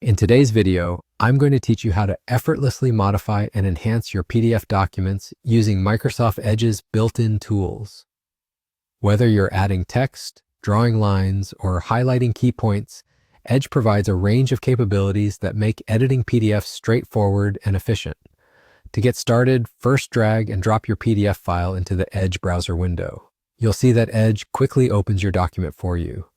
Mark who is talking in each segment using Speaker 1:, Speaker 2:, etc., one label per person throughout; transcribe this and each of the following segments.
Speaker 1: In today's video, I'm going to teach you how to effortlessly modify and enhance your PDF documents using Microsoft Edge's built-in tools. Whether you're adding text, drawing lines, or highlighting key points, Edge provides a range of capabilities that make editing PDFs straightforward and efficient. To get started, first drag and drop your PDF file into the Edge browser window. You'll see that Edge quickly opens your document for you.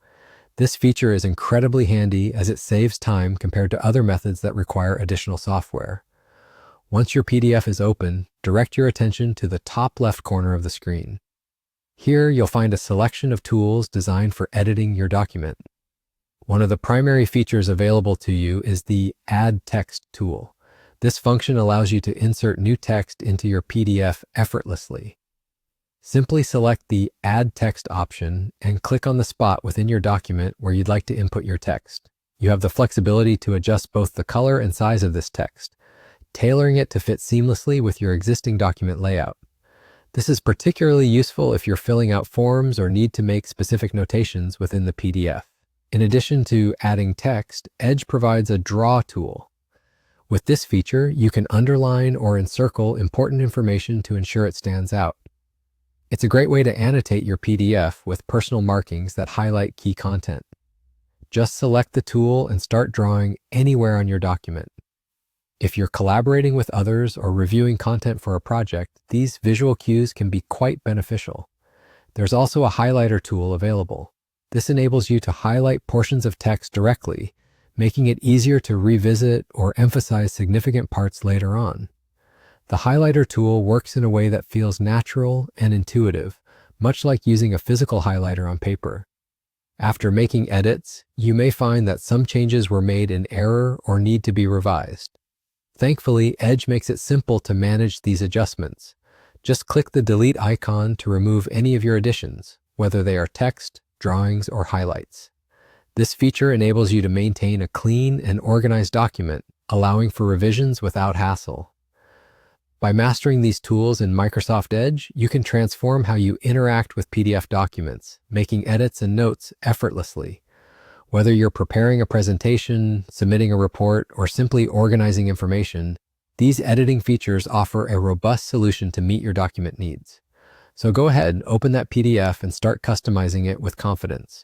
Speaker 1: This feature is incredibly handy as it saves time compared to other methods that require additional software. Once your PDF is open, direct your attention to the top left corner of the screen. Here, you'll find a selection of tools designed for editing your document. One of the primary features available to you is the Add Text tool. This function allows you to insert new text into your PDF effortlessly. Simply select the Add Text option and click on the spot within your document where you'd like to input your text. You have the flexibility to adjust both the color and size of this text, tailoring it to fit seamlessly with your existing document layout. This is particularly useful if you're filling out forms or need to make specific notations within the PDF. In addition to adding text, Edge provides a Draw tool. With this feature, you can underline or encircle important information to ensure it stands out. It's a great way to annotate your PDF with personal markings that highlight key content. Just select the tool and start drawing anywhere on your document. If you're collaborating with others or reviewing content for a project, these visual cues can be quite beneficial. There's also a highlighter tool available. This enables you to highlight portions of text directly, making it easier to revisit or emphasize significant parts later on. The highlighter tool works in a way that feels natural and intuitive, much like using a physical highlighter on paper. After making edits, you may find that some changes were made in error or need to be revised. Thankfully, Edge makes it simple to manage these adjustments. Just click the delete icon to remove any of your additions, whether they are text, drawings, or highlights. This feature enables you to maintain a clean and organized document, allowing for revisions without hassle. By mastering these tools in Microsoft Edge, you can transform how you interact with PDF documents, making edits and notes effortlessly. Whether you're preparing a presentation, submitting a report, or simply organizing information, these editing features offer a robust solution to meet your document needs. So go ahead, open that PDF and start customizing it with confidence.